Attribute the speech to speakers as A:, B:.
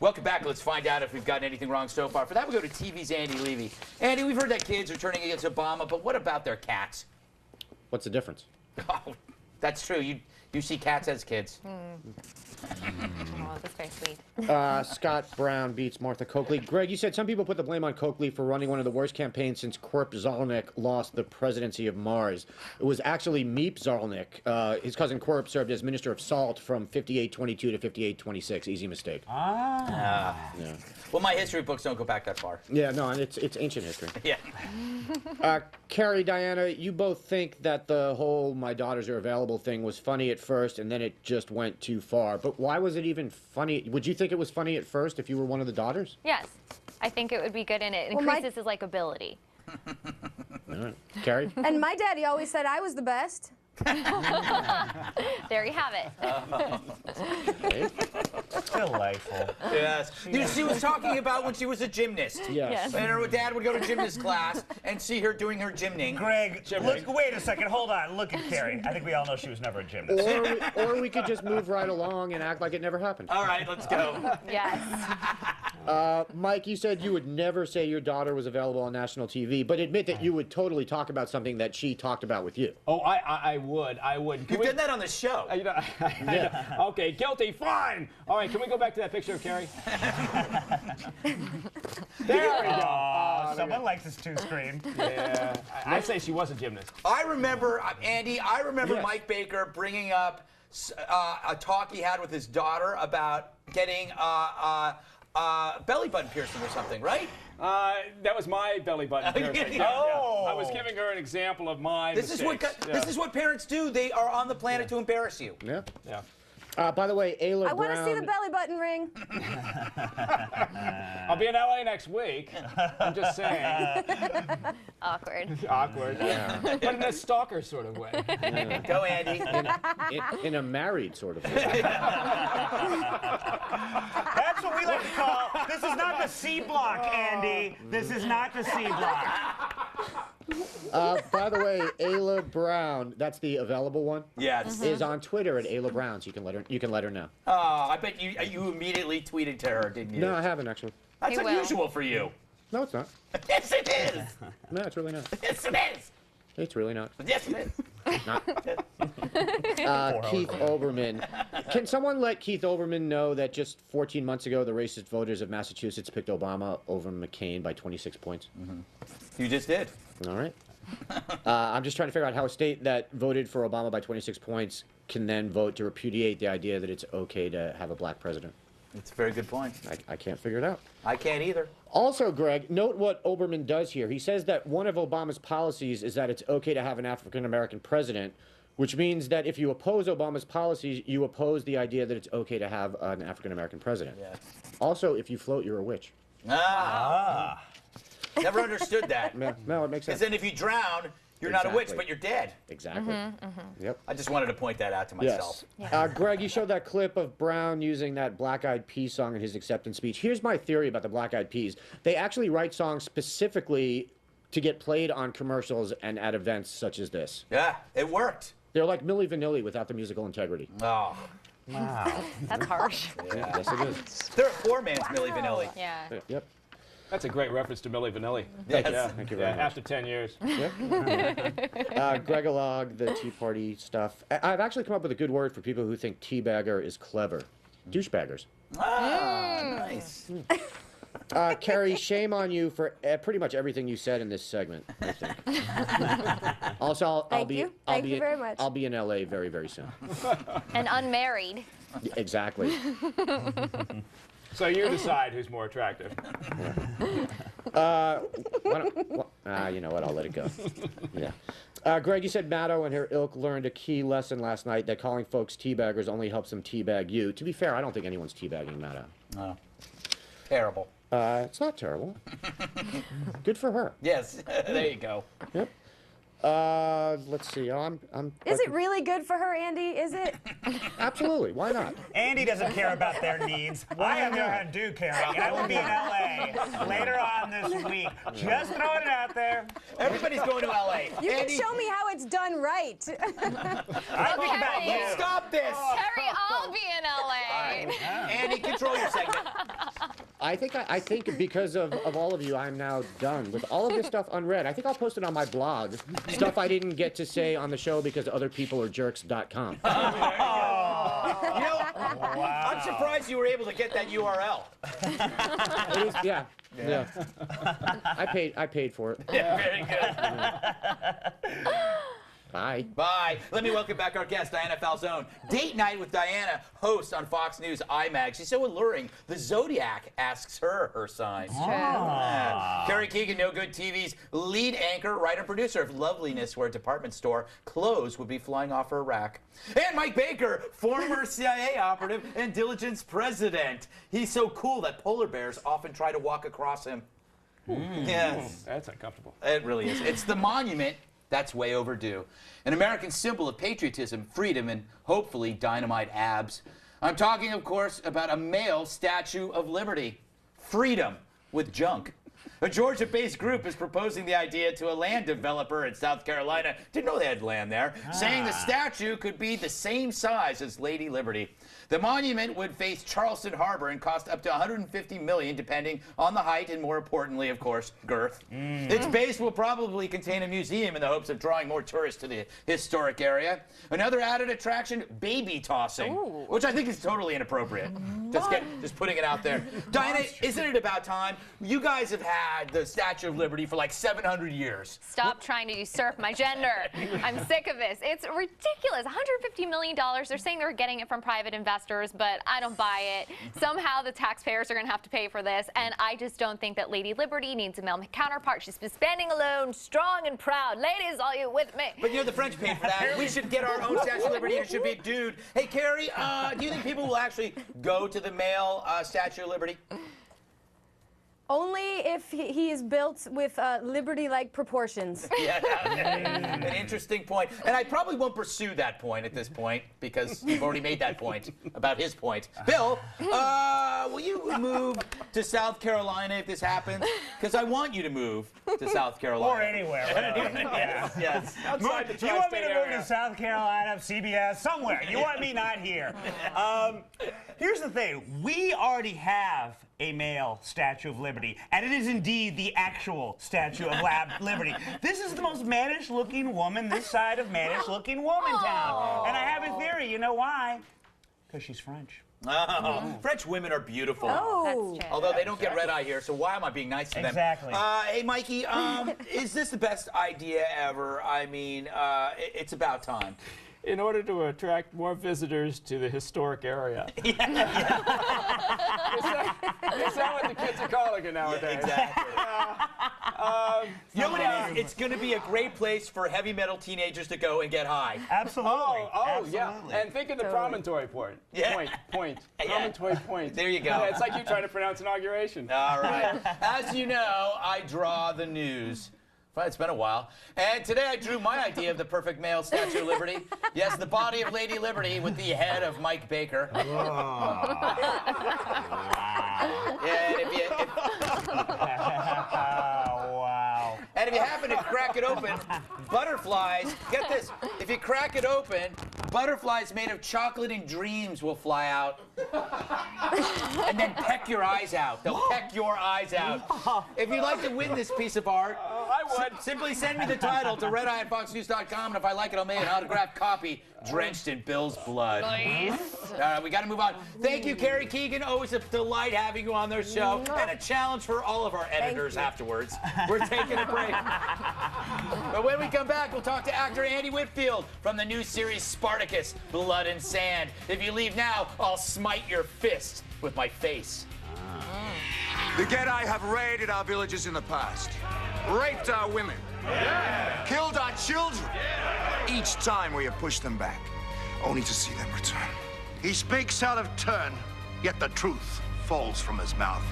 A: Welcome back. Let's find out if we've gotten anything wrong so far. For that, we go to TV's Andy Levy. Andy, we've heard that kids are turning against Obama, but what about their cats?
B: What's the difference?
A: Oh, that's true. You see cats as kids.
C: Oh, that's very sweet.
B: Scott Brown beats Martha Coakley. Greg, you said some people put the blame on Coakley for running one of the worst campaigns since Korp Zalnik lost the presidency of Mars. It was actually Meep Zalnik. His cousin Korp served as Minister of Salt from 5822 to 5826. Easy mistake.
A: Yeah. Well, my history books don't go back that far.
B: Yeah, no, and it's ancient history.
A: Yeah.
B: Carrie, Diana, you both think that the whole "my daughters are available" thing was funny at first, and then it just went too far. But why was it even funny? Would you think it was funny at first if you were one of the daughters?
C: Yes. I think it would be good, and it increases his likability.
B: All right. Carrie?
D: And my daddy always said I was the best.
C: There you have it.
B: Okay.
E: Delightful.
A: Yes. She was talking about when she was a gymnast.
B: Yes.
A: And her dad would go to gymnast class and see her doing her gymning.
E: Greg, look, wait a second, hold on. Look at Carrie. I think we all know she was never a gymnast.
B: Or we could just move right along and act like it never happened.
A: All right, let's go.
C: Yes.
B: Mike, you said you would never say your daughter was available on national TV, but admit that you would totally talk about something that she talked about with you.
F: Oh, I would.
A: You've done that on the show.
F: You know, okay, guilty, fine. All right, can we go back to that picture of Carrie? There we go.
E: Someone likes this two-screen.
F: Yeah, I'd say she was a gymnast.
A: I remember, Andy,
B: Yes.
A: Mike Baker bringing up a talk he had with his daughter about getting belly button piercing or something, right?
F: That was my belly button piercing. Yeah,
E: Oh.
F: I was giving her an example of my
A: This is what parents do. They are on the planet to embarrass you.
B: Yeah.
F: Yeah.
B: By the way, Ayla
D: I want to
B: Brown.
D: see the belly button ring.
F: I'll be in LA next week. I'm just saying.
C: Awkward.
F: Awkward.
B: Yeah.
F: But in a stalker sort of way.
A: Go, Andy.
B: In a married sort of way.
E: That's what we like to call, this is not the C block, Andy. This is not the C block.
B: By the way, Ayla Brown, that's the available one,
A: Yes.
B: is on Twitter at Ayla Brown, so you can let her know.
A: Oh, I bet you immediately tweeted to her, didn't you?
B: No, I haven't actually.
A: That's
C: You will.
A: unusual for you.
B: No, it's not.
A: Yes, it is.
B: No, it's really not.
A: Yes, it is.
B: It's really not.
A: Yes, it is.
B: Keith Olbermann. Can someone let Keith Olbermann know that just 14 months ago, the racist voters of Massachusetts picked Obama over McCain by 26 points?
A: You just did.
B: All right. I'm just trying to figure out how a state that voted for Obama by 26 points can then vote to repudiate the idea that it's okay to have a black president.
A: It's a very good point.
B: I can't figure it out.
A: I can't either.
B: Also, Greg, note what Olbermann does here. He says that one of Obama's policies is that it's okay to have an African-American president, which means that if you oppose Obama's policies, you oppose the idea that it's okay to have an African-American president.
A: Yeah.
B: Also, if you float, you're a witch.
A: Never understood that.
B: No, it makes
A: Because
B: sense.
A: then if you drown, you're not a witch,
B: Exactly.
A: but you're dead.
B: Exactly. Yep.
A: I just wanted to point that out to myself.
B: Yes. Greg, you showed that clip of Brown using that Black Eyed Peas song in his acceptance speech. Here's my theory about the Black Eyed Peas. They actually write songs specifically to get played on commercials and at events such as this.
A: Yeah, it worked.
B: They're like Milli Vanilli without the musical integrity.
A: Oh.
E: Wow.
C: That's harsh.
A: Yeah.
B: Yes, it is.
A: They're a poor man's Milli Vanilli.
C: Yeah.
B: Yep.
F: That's a great reference to Milli Vanilli.
A: Yes.
F: Yeah.
B: Thank you very much.
F: After 10 years.
B: Yep. Gregolog, the Tea Party stuff. I've actually come up with a good word for people who think teabagger is clever. Douchebaggers.
A: Ah, nice.
B: Carrie, shame on you for pretty much everything you said in this segment, I think. Also,
D: Thank you very much.
B: I'll be in LA very, very soon.
C: And unmarried.
B: Exactly.
F: So you decide who's more attractive.
B: You know what? I'll let it go. Yeah. Greg, you said Maddow and her ilk learned a key lesson last night that calling folks teabaggers only helps them teabag you. To be fair, I don't think anyone's teabagging Maddow.
A: No. Terrible.
B: It's not terrible. Good for her.
A: Yes. There you go.
B: Yep. Let's see.
D: Is it really good for her, Andy? Is it?
B: Absolutely. Why not?
E: Andy doesn't care about their needs. I have no one do care. And I will be in LA later on this week. Just throwing it out there.
A: Everybody's going to L.A.
D: You
A: Andy,
D: can show me how it's done right.
E: I think about you.
A: Stop this.
C: Harry, I'll be in LA.
A: Andy, control your segment.
B: I think because of all of you, I'm now done with all of this stuff unread. I think I'll post it on my blog. Stuff I didn't get to say on the show because other people are jerks.com.
A: You know, I'm surprised you were able to get that URL.
B: It is, yeah. I paid for it.
A: Yeah, very good.
B: Bye.
A: Bye. Let me welcome back our guest, Diana Falzone. Date Night with Diana hosts on Fox News IMAG. She's so alluring, the Zodiac asks her sign. Carrie Keegan, No Good TV's lead anchor, writer, producer of Loveliness, where a department store clothes would be flying off her rack. And Mike Baker, former CIA operative and diligence president. He's so cool that polar bears often try to walk across him. Yes.
F: That's uncomfortable.
A: It really is. It's the monument that's way overdue. An American symbol of patriotism, freedom, and hopefully dynamite abs. I'm talking, of course, about a male Statue of Liberty. Freedom with junk. A Georgia-based group is proposing the idea to a land developer in South Carolina. Didn't know they had land there. Saying the statue could be the same size as Lady Liberty. The monument would face Charleston Harbor and cost up to $150 million, depending on the height and, more importantly, of course, girth. Its base will probably contain a museum in the hopes of drawing more tourists to the historic area. Another added attraction, baby tossing, which I think is totally inappropriate. Just putting it out there. Diana, isn't it about time? You guys have had the Statue of Liberty for like 700 years.
C: Stop trying to usurp my gender. I'm sick of this. It's ridiculous. $150 million. They're saying they're getting it from private investors, but I don't buy it. Somehow the taxpayers are going to have to pay for this, and I just don't think that Lady Liberty needs a male counterpart. She's been standing alone, strong and proud. Ladies, are you with me?
A: But you know, the French paid for that. We should get our own Statue of Liberty, and it should be a dude. Hey, Carrie, do you think people will actually go to the male Statue of Liberty?
D: Only if he is built with Liberty-like proportions.
A: Yeah, an interesting point. And I probably won't pursue that point at this point because you've already made that point about his point. Bill, will you move to South Carolina if this happens? Because I want you to move to South Carolina.
E: Or anywhere.
A: Yes.
F: Outside the
E: You want me
F: tri-state
E: to move
F: area.
E: to South Carolina, CBS, somewhere. You want me not here. Here's the thing. We already have a male Statue of Liberty, and it is indeed the actual Statue of Liberty. This is the most mannish-looking woman this side of mannish-looking woman town. And I have a theory. You know why? Because she's French.
A: French women are beautiful.
D: Oh.
C: That's true.
A: Although they don't get red eye here, so why am I being nice to them?
E: Exactly.
A: Hey, Mikey, is this the best idea ever? I mean, it's about time.
F: In order to attract more visitors to the historic area. Is that what the kids are calling it nowadays?
A: Exactly. You know what it is? It's going to be a great place for heavy metal teenagers to go and get high.
E: Absolutely.
F: Yeah. And think of the promontory point.
A: Yeah.
F: Point.
A: Yeah.
F: Promontory point.
A: There you go.
F: Yeah, it's like you trying to pronounce inauguration.
A: All right. As you know, I draw the news. Well, it's been a while. And today I drew my idea of the perfect male Statue of Liberty. Yes, the body of Lady Liberty with the head of Mike Baker. Yeah, and if you happen to crack it open, butterflies, get this, if you crack it open, butterflies made of chocolate and dreams will fly out. And then peck your eyes out. They'll peck your eyes out. If you'd like to win this piece of art,
F: I would.
A: simply send me the title to redeye@foxnews.com, and if I like it, I'll make an autographed copy drenched in Bill's blood.
C: Nice.
A: All right, we got to move on. Thank you, Carrie Keegan. Always a delight having you on their show, and a challenge for all of our editors afterwards. We're taking a break. But when we come back, we'll talk to actor Andy Whitfield from the new series Spartacus, Blood and Sand. If you leave now, I'll smite your fist with my face.
G: The Gedai have raided our villages in the past, raped our women, killed our children. Each time we have pushed them back, only to see them return. He speaks out of turn, yet the truth falls from his mouth.